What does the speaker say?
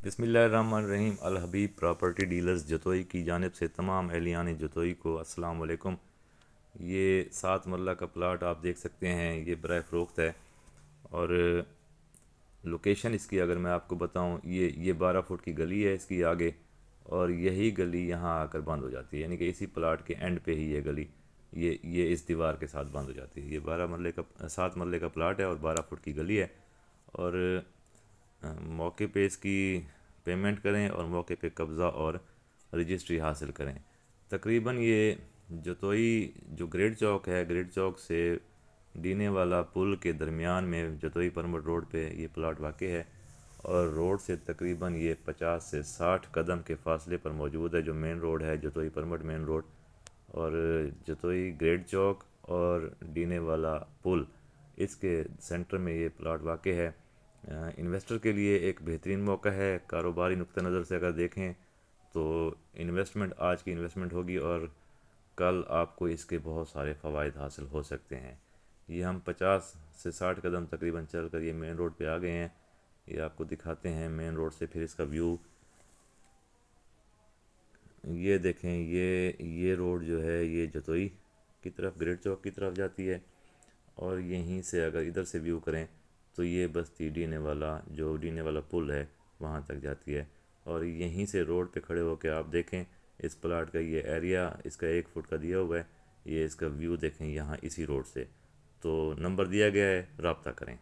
बिस्मिल्लाहिर्रहमानिर्रहीम। अल हबीब property dealers Jatoi की जानिब से तमाम एहलियान जतोई को अस्सलाम वालेकुम। ये 7 मरला का प्लाट आप देख सकते हैं, ये बराए फ़रोख्त है। और लोकेशन इसकी अगर मैं आपको बताऊं, ये 12 फुट की गली है इसकी आगे, और यही गली यहाँ आकर बंद हो जाती है, यानी कि इसी प्लाट के एंड पे ही ये गली ये इस दीवार के साथ बंद हो जाती है। ये 7 मरले का प्लाट है और 12 फुट की गली है। और मौके पे इसकी पेमेंट करें और मौके पे कब्ज़ा और रजिस्ट्री हासिल करें। तकरीबन ये जतोई जो ग्रेड चौक है, ग्रेड चौक से डीने वाला पुल के दरमियान में जतोई परमट रोड पे ये प्लाट वाक़ है। और रोड से तकरीबन ये 50 से 60 कदम के फासले पर मौजूद है, जो मेन रोड है जतोई परमट मेन रोड। और जतोई ग्रेड चौक और डीने वाला पुल, इसके सेंटर में ये प्लाट वाक़ है। इन्वेस्टर के लिए एक बेहतरीन मौका है। कारोबारी नुक्ता नज़र से अगर देखें तो इन्वेस्टमेंट, आज की इन्वेस्टमेंट होगी और कल आपको इसके बहुत सारे फ़वाइद हासिल हो सकते हैं। ये हम 50 से 60 कदम तकरीबन चल कर ये मेन रोड पे आ गए हैं। ये आपको दिखाते हैं मेन रोड से फिर इसका व्यू। ये देखें, ये रोड जो है ये जतोई की तरफ, ग्रेड चौक की तरफ जाती है। और यहीं से अगर इधर से व्यू करें तो ये बस्ती डीने वाला पुल है, वहाँ तक जाती है। और यहीं से रोड पे खड़े होकर आप देखें इस प्लाट का ये एरिया, इसका 1 फुट का दिया हुआ है। ये इसका व्यू देखें यहाँ इसी रोड से। तो नंबर दिया गया है, रब्ता करें।